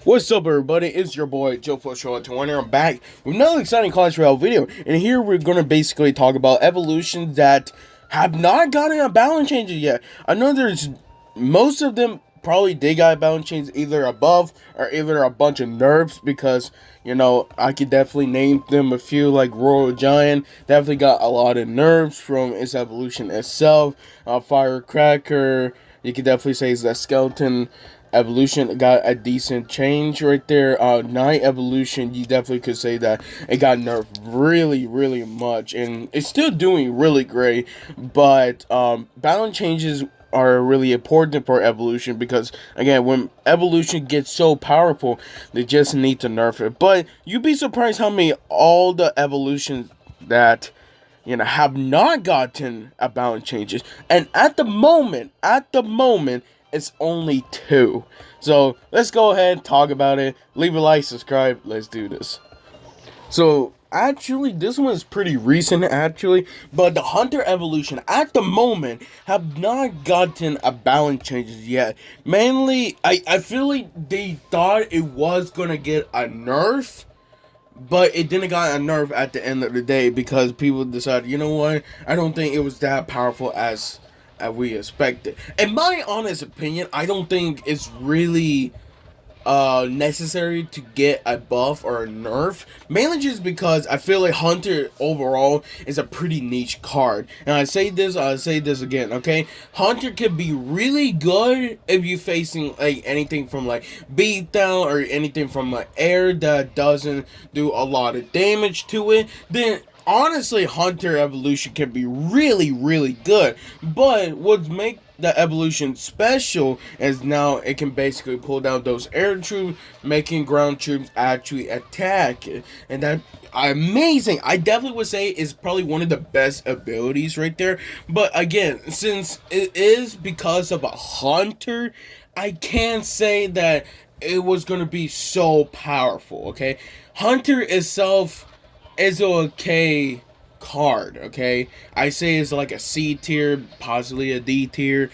What's up, everybody? It's your boy Joe Show 20. I'm back with another exciting Clash Royale video, and here we're gonna basically talk about evolutions that have not gotten a balance changes yet. I know there's most of them probably did got balance changes either above or either a bunch of nerfs because I could definitely name them a few like Royal Giant definitely got a lot of nerfs from its evolution itself. Firecracker, you could definitely say is that skeleton evolution got a decent change right there. Night evolution, you definitely could say that it got nerfed really much, and it's still doing really great. But balance changes are really important for evolution because again, when evolution gets so powerful, they just need to nerf it. But you'd be surprised how many all the evolutions that have not gotten a balance changes, and at the moment it's only two. So let's go ahead, talk about it. Leave a like, subscribe. Let's do this. So actually, this one is pretty recent actually, but the Hunter evolution at the moment have not gotten a balance changes yet. Mainly, I feel like they thought it was gonna get a nerf, but it didn't got a nerf at the end of the day because people decided, you know what, I don't think it was that powerful as we expected. In my honest opinion, I don't think it's really necessary to get a buff or a nerf, mainly just because I feel like Hunter overall is a pretty niche card. And I'll say this again, okay? Hunter can be really good if you're facing like anything from like beatdown or anything from like air that doesn't do a lot of damage to it. Then honestly, Hunter evolution can be really good. But what makes the evolution special is now it can basically pull down those air troops, making ground troops actually attack, and that amazing. I definitely would say is probably one of the best abilities right there. But again, since it is because of a Hunter, I can't say that it was gonna be so powerful. Okay, Hunter itself is okay card, okay? I say it's like a C tier, possibly a D tier,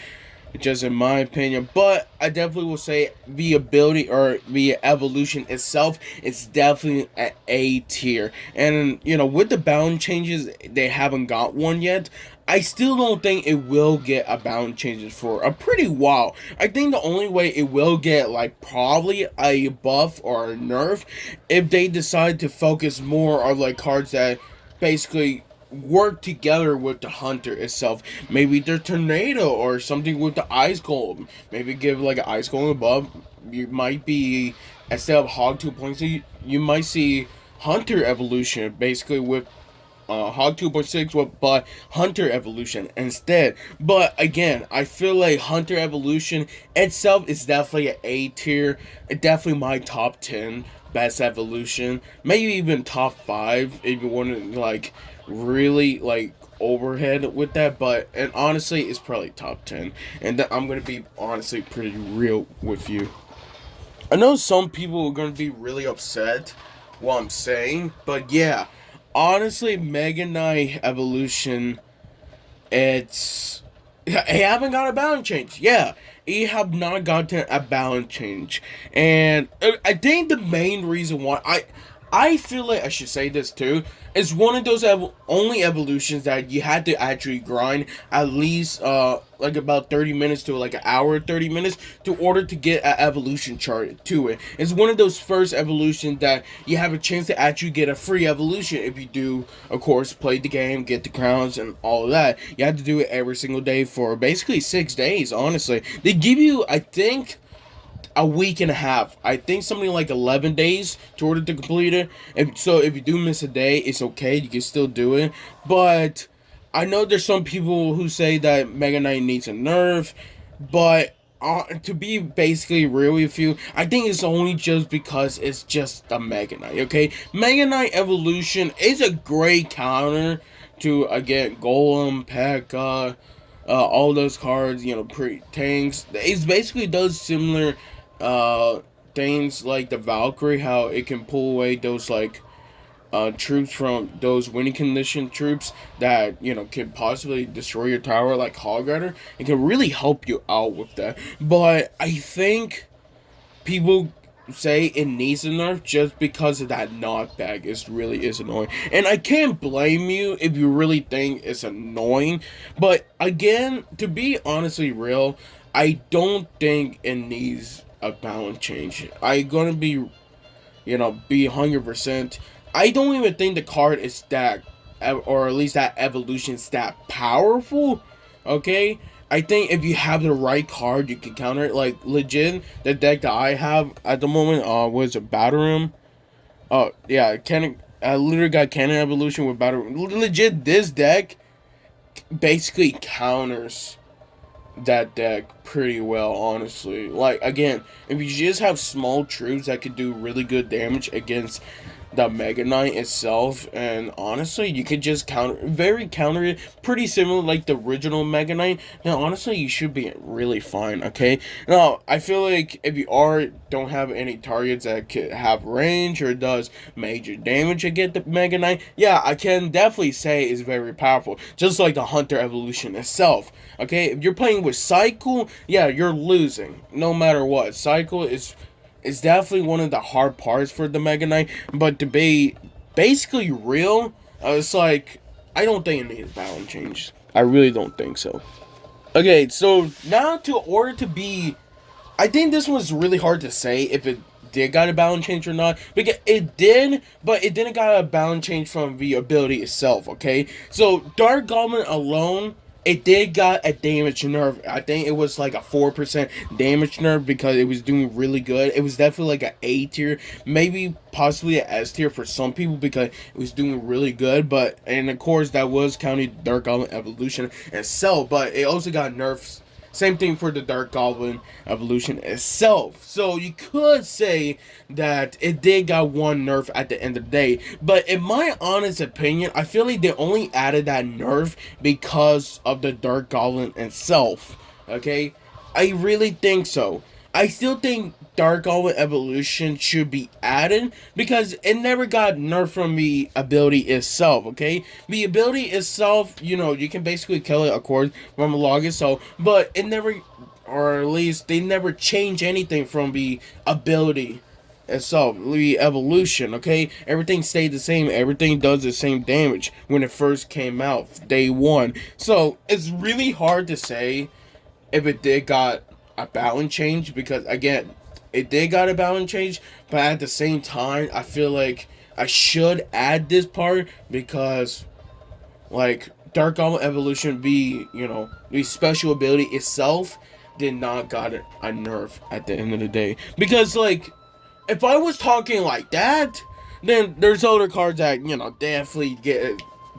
just in my opinion. But I definitely will say the ability or the evolution itself is definitely an A tier. And with the balance changes, they haven't got one yet. I still don't think it will get a balance changes for a pretty while. I think the only way it will get like probably a buff or a nerf if they decide to focus more on like cards that basically work together with the Hunter itself. Maybe the Tornado or something with the Ice Golem. Maybe give like an Ice Golem above. You might be, instead of Hog 2.0, you might see Hunter evolution basically with Hog 2.6 with but Hunter evolution instead. But again, I feel like Hunter evolution itself is definitely an A tier. It definitely my top 10 best evolution, maybe even top 5 if you want to like really like overhead with that. But and honestly, it's probably top 10. And I'm gonna be honestly pretty real with you. I know some people are gonna be really upset what I'm saying, but yeah, honestly, Mega Knight evolution, it haven't got a balance change. Yeah, it have not gotten a balance change, and I think the main reason why I feel like I should say this too. It's one of those only evolutions that you had to actually grind at least like about 30 minutes to like an hour 30 minutes to order to get an evolution chart to it. It's one of those first evolutions that you have a chance to actually get a free evolution if you do, of course, play the game, get the crowns and all of that. You have to do it every single day for basically 6 days. Honestly, they give you, I think, a week and a half. I think something like 11 days to order to complete it. So if you do miss a day, it's okay. You can still do it. But I know there's some people who say that Mega Knight needs a nerf. But to be basically real with you, I think it's only just because it's just a Mega Knight, okay? Mega Knight Evolution is a great counter to, again, Golem, P.E.K.K.A., all those cards, pre-tanks. It basically does similar things like the Valkyrie, how it can pull away those like troops from those winning condition troops that can possibly destroy your tower like Hog Rider. It can really help you out with that. But I think people say it needs a nerf just because of that knockback. It really is annoying, and I can't blame you if you really think it's annoying. But again, to be honestly real, I don't think it needs a balance change. I gonna be, be 100%. I don't even think the card is that, or at least that evolution is that powerful. Okay, I think if you have the right card, you can counter it. Like legit, the deck that I have at the moment, was a Battle Room. Oh yeah, Cannon. I literally got Cannon Evolution with Battle Room. Legit, this deck basically counters that deck pretty well, honestly. Like again, if you just have small troops that could do really good damage against the Mega Knight itself, and honestly, you could just counter it, pretty similar like the original Mega Knight. Now, honestly, you should be really fine. Okay. Now, I feel like if you don't have any targets that could have range or does major damage against the Mega Knight, yeah, I can definitely say is very powerful. Just like the Hunter evolution itself. Okay, if you're playing with Cycle, yeah, you're losing no matter what. Cycle is definitely one of the hard parts for the Mega Knight, but to be basically real, it's like I don't think it needs balance change. I really don't think so. Okay, so now to order to be, I think this was really hard to say if it did got a balance change or not, because it did, but it didn't got a balance change from the ability itself. Okay, so Dark Goblin alone, it did got a damage nerf. I think it was like a 4% damage nerf because it was doing really good. It was definitely like an A tier, maybe possibly an S tier for some people because it was doing really good. But and of course that was counting Dark Goblin evolution itself, but it also got nerfs. Same thing for the Dark Goblin evolution itself. So you could say that it did got one nerf at the end of the day. But in my honest opinion, I feel like they only added that nerf because of the Dark Goblin itself. Okay? I really think so. I still think Dark Goblin Evolution should be added because it never got nerfed from the ability itself, okay? The ability itself, you can basically kill it according from a log itself, but it never, or at least they never change anything from the ability itself, the evolution, okay? Everything stayed the same, everything does the same damage when it first came out, day one. So, it's really hard to say if it did got a balance change because again, it did got a balance change, but at the same time, I feel like I should add this part because like Dark Goblin Evolution the special ability itself did not got a nerf at the end of the day. Because like if I was talking like that, then there's other cards that, definitely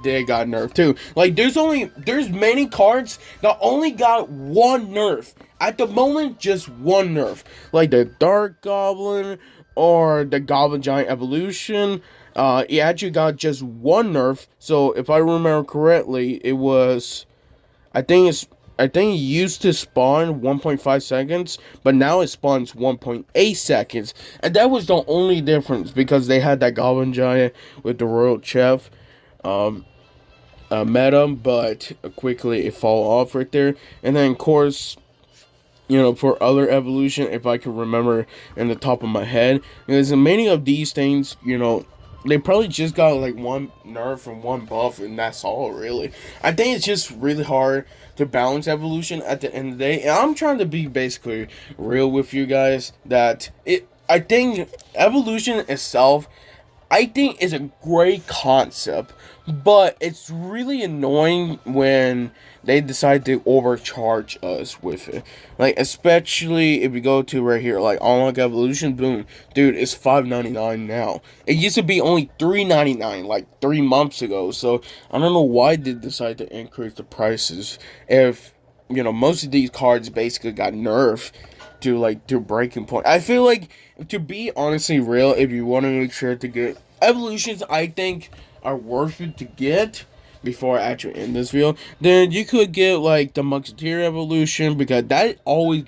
they got nerfed too. Like there's many cards that only got one nerf. At the moment, just one nerf. Like the Dark Goblin or the Goblin Giant Evolution. It actually got just one nerf. So if I remember correctly, it was I think it used to spawn 1.5 seconds, but now it spawns 1.8 seconds. And that was the only difference because they had that Goblin Giant with the Royal Chef meta, but quickly it fall off right there. And then of course, for other evolution, if I can remember in the top of my head, because many of these things, they probably just got like one nerf and one buff, and that's all really. I think it's just really hard to balance evolution at the end of the day. And I'm trying to be basically real with you guys that I think evolution itself, I think is a great concept, but it's really annoying when they decide to overcharge us with it. Like, especially if you go to right here, like, Unlock Evolution, boom. Dude, it's $5.99 now. It used to be only $3.99, like, 3 months ago. So, I don't know why they decide to increase the prices if, most of these cards basically got nerfed to breaking point. I feel like, to be honestly real, if you want to make sure to get evolutions, I think are worth it to get before I actually end this video, then you could get like the Musketeer evolution because that always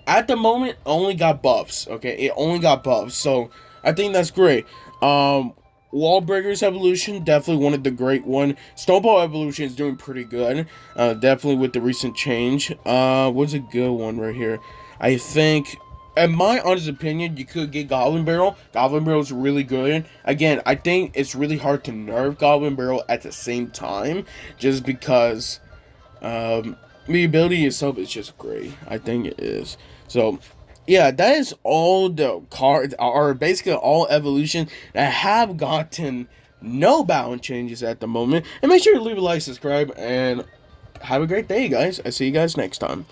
at the moment only got buffs. Okay, it only got buffs, so I think that's great. Wallbreakers evolution, definitely one of the great one. Snowball evolution is doing pretty good, definitely with the recent change. What's a good one right here? I think in my honest opinion, you could get Goblin Barrel. Goblin Barrel is really good. Again, I think it's really hard to nerf Goblin Barrel at the same time, just because the ability itself is just great. I think it is. So, yeah, that is all the cards, or basically all evolution that have gotten no balance changes at the moment. And make sure to leave a like, subscribe, and have a great day, guys. I see you guys next time.